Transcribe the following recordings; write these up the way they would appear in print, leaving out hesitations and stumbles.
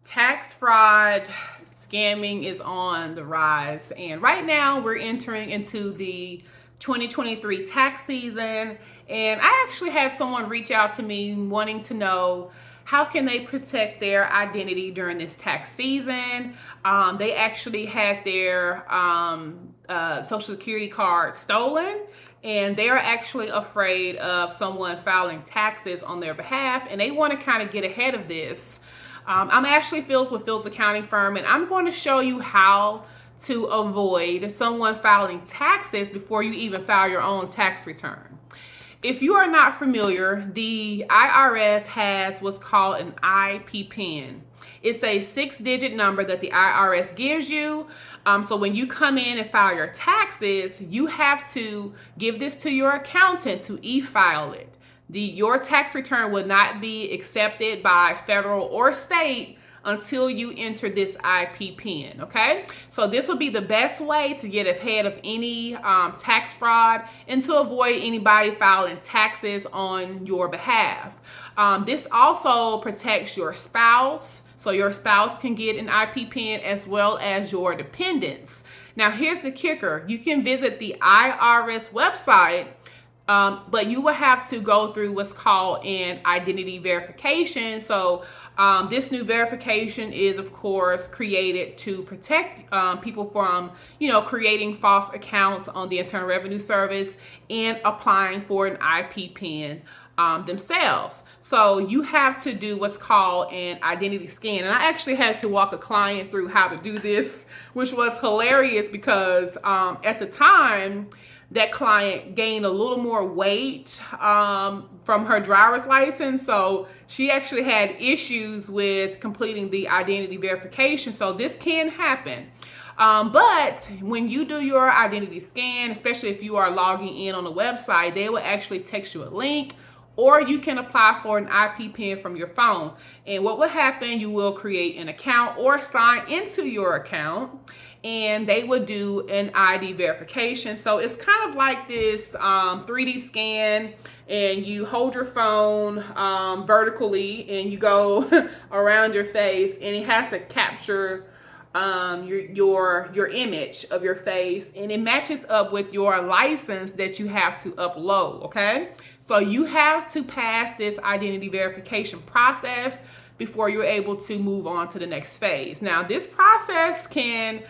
Tax fraud, scamming is on the rise. And right now we're entering into the 2023 tax season. And I actually had someone reach out to me wanting to know how can they protect their identity during this tax season. They actually had their social security card stolen, and they're actually afraid of someone filing taxes on their behalf, and they want to kind of get ahead of this. I'm Ashley Fields with Fields Accounting Firm, and I'm going to show you how to avoid someone filing taxes before you even file your own tax return. If you are not familiar, the IRS has what's called an IP PIN. It's a 6-digit number that the IRS gives you. So when you come in and file your taxes, you have to give this to your accountant to e-file it. Your tax return will not be accepted by federal or state until you enter this IP PIN, okay? So this will be the best way to get ahead of any tax fraud and to avoid anybody filing taxes on your behalf. This also protects your spouse, so your spouse can get an IP PIN as well as your dependents. Now here's the kicker. You can visit the IRS website, but you will have to go through what's called an identity verification. So this new verification is, of course, created to protect people from, creating false accounts on the Internal Revenue Service and applying for an IP PIN themselves. So you have to do what's called an identity scan. And I actually had to walk a client through how to do this, which was hilarious because at the time, that client gained a little more weight from her driver's license. So she actually had issues with completing the identity verification. So this can happen. But when you do your identity scan, especially if you are logging in on the website, they will actually text you a link, or you can apply for an IP PIN from your phone. And what will happen, you will create an account or sign into your account, and they would do an ID verification. So it's kind of like this 3D scan, and you hold your phone vertically and you go around your face, and it has to capture your image of your face, and it matches up with your license that you have to upload, okay? So you have to pass this identity verification process before you're able to move on to the next phase. Now, this process can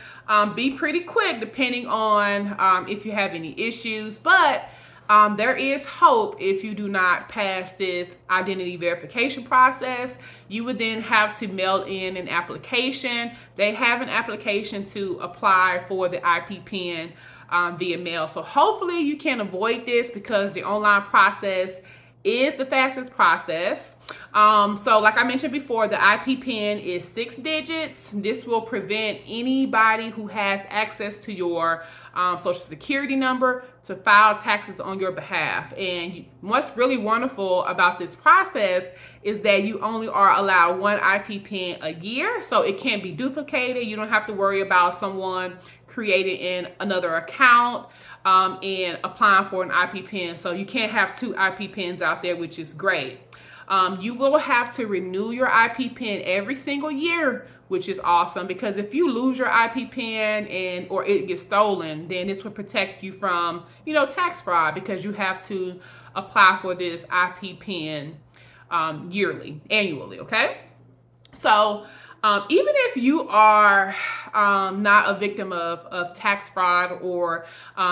be pretty quick depending on if you have any issues, but there is hope. If you do not pass this identity verification process, you would then have to mail in an application. They have an application to apply for the IP PIN via mail. So hopefully you can avoid this because the online process is the fastest process. So like I mentioned before, the IP PIN is 6 digits. This will prevent anybody who has access to your social security number to file taxes on your behalf. And what's really wonderful about this process is that you only are allowed one IP PIN a year, so it can't be duplicated. You don't have to worry about someone creating in another account and applying for an IP PIN. So you can't have 2 IP PINs out there, which is great. You will have to renew your IP PIN every single year, which is awesome, because if you lose your IP PIN or it gets stolen, then this will protect you from, tax fraud, because you have to apply for this IP PIN annually, okay? So even if you are not a victim of tax fraud, or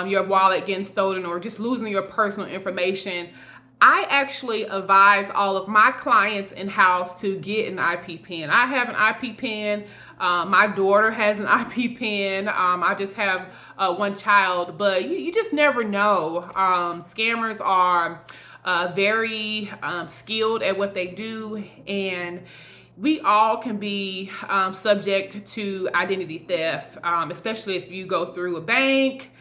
your wallet getting stolen, or just losing your personal information, I actually advise all of my clients in-house to get an IP PIN. I have an IP PIN. My daughter has an IP PIN. I just have one child, but you just never know. Scammers are very skilled at what they do, and we all can be subject to identity theft, especially if you go through a bank.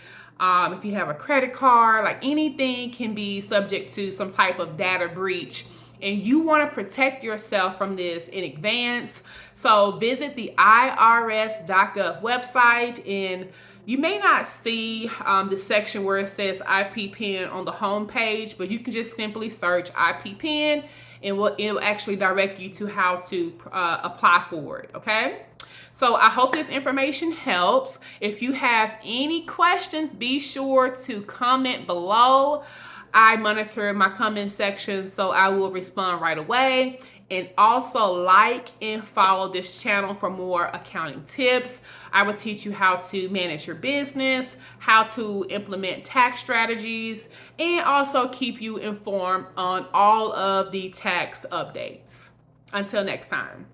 If you have a credit card, like anything can be subject to some type of data breach, and you want to protect yourself from this in advance. So visit the irs.gov website, and you may not see the section where it says IP PIN on the home page, but you can just simply search IP PIN, and it'll actually direct you to how to apply for it, okay? So I hope this information helps. If you have any questions, be sure to comment below. I monitor my comment section, so I will respond right away. And also like and follow this channel for more accounting tips. I will teach you how to manage your business, how to implement tax strategies, and also keep you informed on all of the tax updates. Until next time.